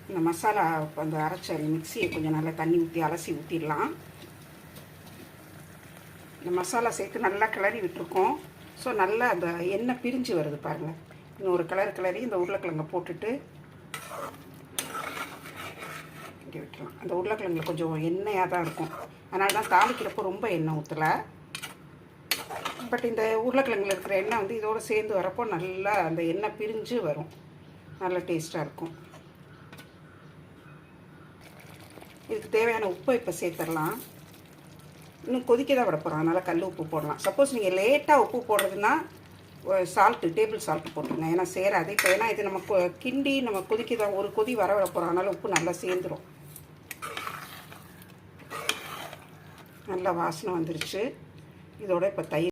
இந்த மசாலா அந்த அரைச்ச மிக்சியை கொஞ்சம் நல்லா தண்ணி ஊற்றி அலசி ஊற்றிடலாம். இந்த மசாலா சேர்த்து நல்லா கிளறி விட்டுருக்கோம். ஸோ நல்லா அந்த எண்ணெய் பிரிஞ்சு வருது பாருங்கள். இன்னொரு கிளறி இந்த உருளைக்கிழங்கை போட்டுட்டு இங்கே விட்டுலாம். அந்த உருளைக்கிழங்குல கொஞ்சம் எண்ணெயாக தான் இருக்கும், அதனால தான் தாளிக்கிறப்போ ரொம்ப எண்ணெய் ஊற்றலை. பட் இந்த உருளைக்கிழங்குல இருக்கிற எண்ணெய் வந்து இதோடு சேர்ந்து வரப்போ நல்லா அந்த எண்ணெய் பிரிஞ்சு வரும், நல்லா டேஸ்ட்டாக இருக்கும். இதுக்கு தேவையான உப்பை இப்போ சேர்த்துடலாம். இன்னும் கொதிக்க தான் விட போகிறோம், அதனால் கல் உப்பு போடலாம். சப்போஸ் நீங்கள் லேட்டாக உப்பு போடுறதுன்னா டேபிள் சால்ட்டு போட்டுருங்க, ஏன்னா சேராது. இப்போ ஏன்னா இது நம்ம கிண்டி நம்ம கொதிக்க தான் ஒரு கொதி வர போகிறோம், அதனால் உப்பு நல்லா சேர்ந்துடும். நல்லா வாசனை வந்துருச்சு. இதோட இப்போ தயிர்